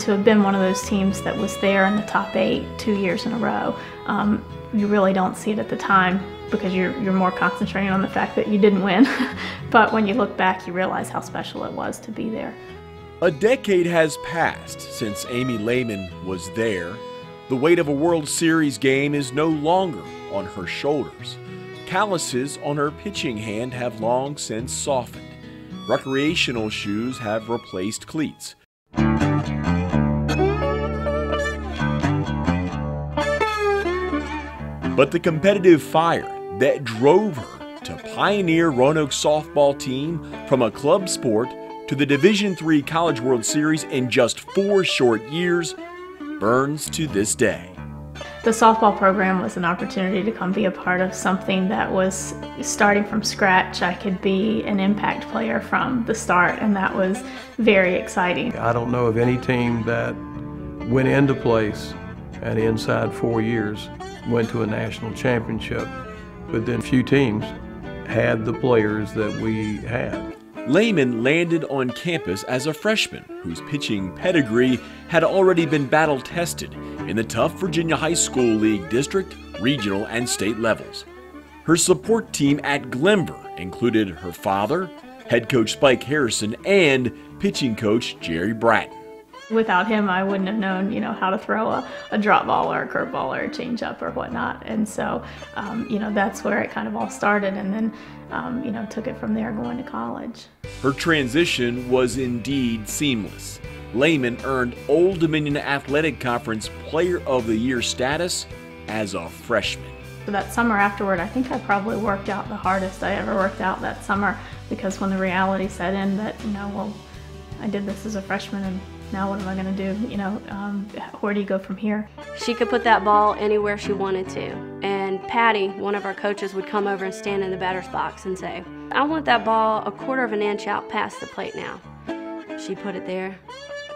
to have been one of those teams that was there in the top 8 2 years in a row, you really don't see it at the time because you're more concentrating on the fact that you didn't win. But when you look back, you realize how special it was to be there. A decade has passed since Amy Layman was there. The weight of a World Series game is no longer on her shoulders. Calluses on her pitching hand have long since softened. Recreational shoes have replaced cleats. But the competitive fire that drove her to pioneer Roanoke's softball team from a club sport to the Division III College World Series in just 4 short years burns to this day. The softball program was an opportunity to come be a part of something that was starting from scratch. I could be an impact player from the start, and that was very exciting. I don't know of any team that went into place and inside 4 years went to a national championship, but then few teams had the players that we had. Layman landed on campus as a freshman whose pitching pedigree had already been battle-tested in the tough Virginia High School League district, regional, and state levels. Her support team at Glenver included her father, head coach Spike Harrison, and pitching coach Jerry Bratton. Without him, I wouldn't have known, how to throw a drop ball or a curve ball or a change up or whatnot. And so, that's where it kind of all started, and then, took it from there going to college. Her transition was indeed seamless. Layman earned Old Dominion Athletic Conference Player of the Year status as a freshman. So that summer afterward, I think I probably worked out the hardest I ever worked out that summer, because when the reality set in that, I did this as a freshman, and now what am I going to do? Where do you go from here? She could put that ball anywhere she wanted to. And Patty, one of our coaches, would come over and stand in the batter's box and say, I want that ball a 1/4 of an inch out past the plate now. She'd put it there.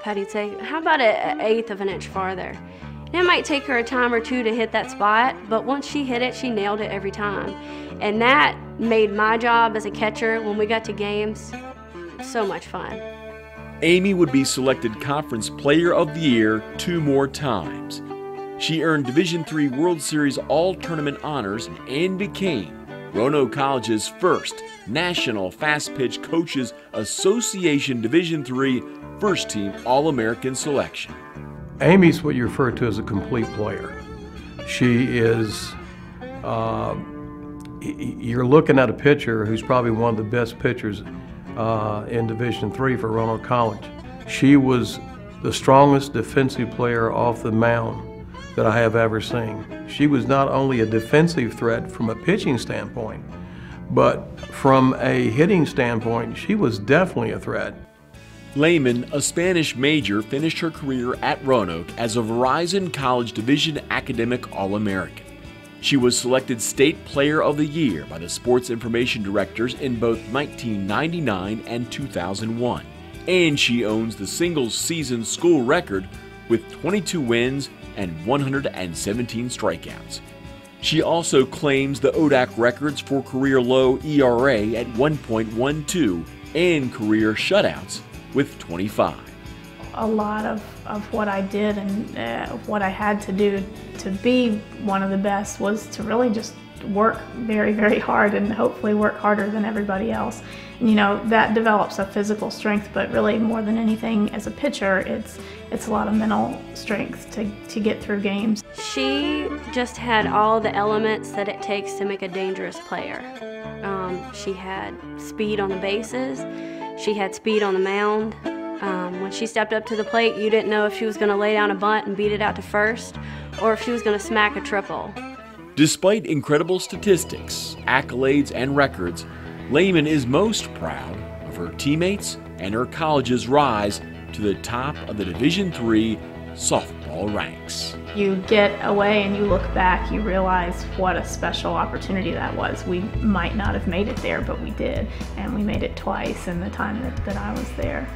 Patty'd say, how about an 1/8 of an inch farther? And it might take her a time or two to hit that spot, but once she hit it, she nailed it every time. And that made my job as a catcher when we got to games so much fun. Amy would be selected Conference Player of the Year 2 more times. She earned Division III World Series All-Tournament honors and became Roanoke College's first National Fast Pitch Coaches Association Division III First Team All-American selection. Amy's what you refer to as a complete player. She is, you're looking at a pitcher who's probably one of the best pitchers in Division III for Roanoke College. She was the strongest defensive player off the mound that I have ever seen. She was not only a defensive threat from a pitching standpoint, but from a hitting standpoint, she was definitely a threat. Layman, a Spanish major, finished her career at Roanoke as a Verizon College Division Academic All-American. She was selected State Player of the Year by the Sports Information Directors in both 1999 and 2001. And she owns the single-season school record with 22 wins and 117 strikeouts. She also claims the ODAC records for career low ERA at 1.12 and career shutouts with 25. A lot of what I did and what I had to do to be one of the best was to really just work very, very hard and hopefully work harder than everybody else. And, that develops a physical strength, but really more than anything as a pitcher, it's a lot of mental strength to get through games. She just had all the elements that it takes to make a dangerous player. She had speed on the bases, she had speed on the mound. When she stepped up to the plate, you didn't know if she was going to lay down a bunt and beat it out to first, or if she was going to smack a triple. Despite incredible statistics, accolades, and records, Layman is most proud of her teammates and her college's rise to the top of the Division III softball ranks. You get away and you look back, you realize what a special opportunity that was. We might not have made it there, but we did, and we made it twice in the time that I was there.